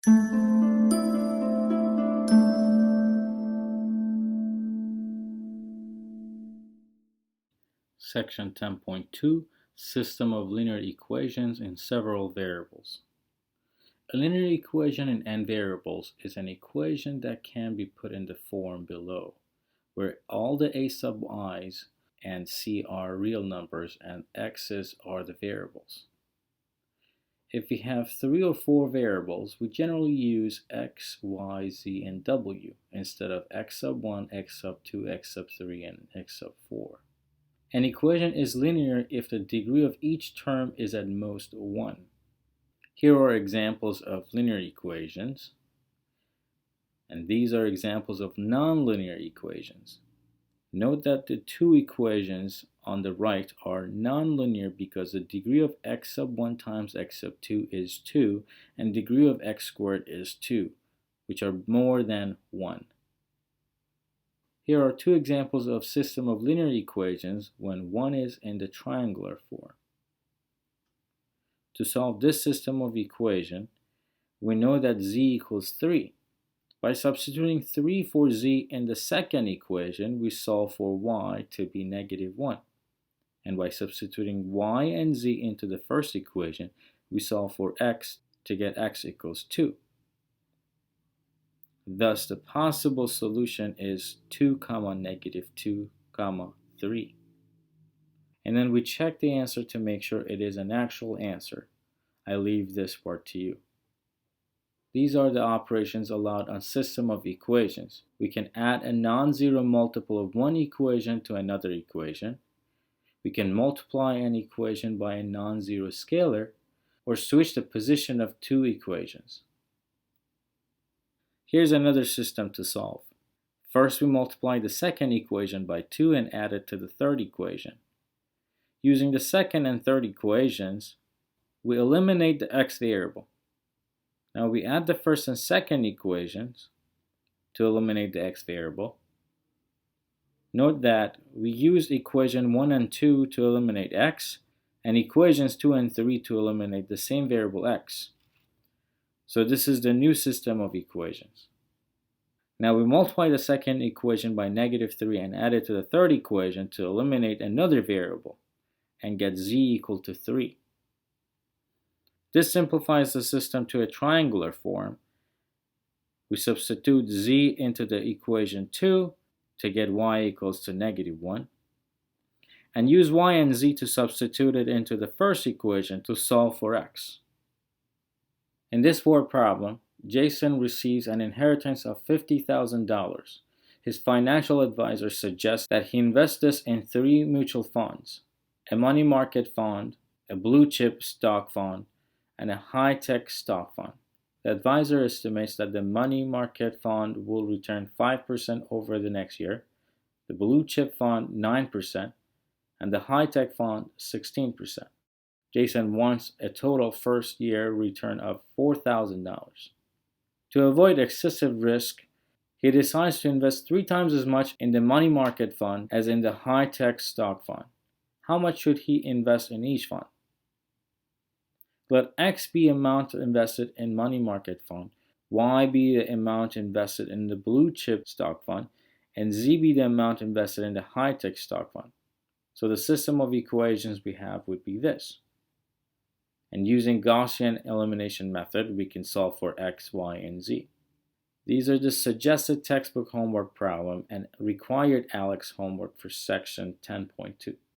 Section 10.2 System of linear equations in several variables. A linear equation in n variables is an equation that can be put in the form below, where all the a sub i's and c are real numbers and x's are the variables. If we have 3 or 4 variables, we generally use x, y, z, and w instead of x sub 1, x sub 2, x sub 3, and x sub 4. An equation is linear if the degree of each term is at most 1. Here are examples of linear equations, and these are examples of nonlinear equations. Note that the two equations on the right are nonlinear because the degree of x sub 1 times x sub 2 is 2, and degree of x squared is 2, which are more than 1. Here are two examples of system of linear equations when one is in the triangular form. To solve this system of equation, we know that z equals 3. By substituting 3 for z in the second equation, we solve for y to be -1. And by substituting y and z into the first equation, we solve for x to get x equals 2. Thus, the possible solution is 2, -2, 3. And then we check the answer to make sure it is an actual answer. I leave this part to you. These are the operations allowed on system of equations. We can add a non-zero multiple of one equation to another equation. We can multiply an equation by a non-zero scalar, or switch the position of two equations. Here's another system to solve. First, we multiply the second equation by 2 and add it to the third equation. Using the second and third equations, we eliminate the x variable. Now we add the first and second equations to eliminate the x variable. Note that we used equation 1 and 2 to eliminate x, and equations 2 and 3 to eliminate the same variable x. So this is the new system of equations. Now we multiply the second equation by -3 and add it to the third equation to eliminate another variable and get z equal to 3. This simplifies the system to a triangular form. We substitute z into the equation 2 to get y equals to -1, and use y and z to substitute it into the first equation to solve for x. In this word problem, Jason receives an inheritance of $50,000. His financial advisor suggests that he invest this in 3 mutual funds: a money market fund, a blue chip stock fund, and a high-tech stock fund. The advisor estimates that the money market fund will return 5% over the next year, the blue chip fund 9%, and the high-tech fund 16%. Jason wants a total first-year return of $4,000. To avoid excessive risk, he decides to invest 3 times as much in the money market fund as in the high-tech stock fund. How much should he invest in each fund? Let x be the amount invested in money market fund, y be the amount invested in the blue chip stock fund, and z be the amount invested in the high-tech stock fund. So the system of equations we have would be this. And using Gaussian elimination method, we can solve for x, y, and z. These are the suggested textbook homework problem and required ALEKS homework for section 10.2.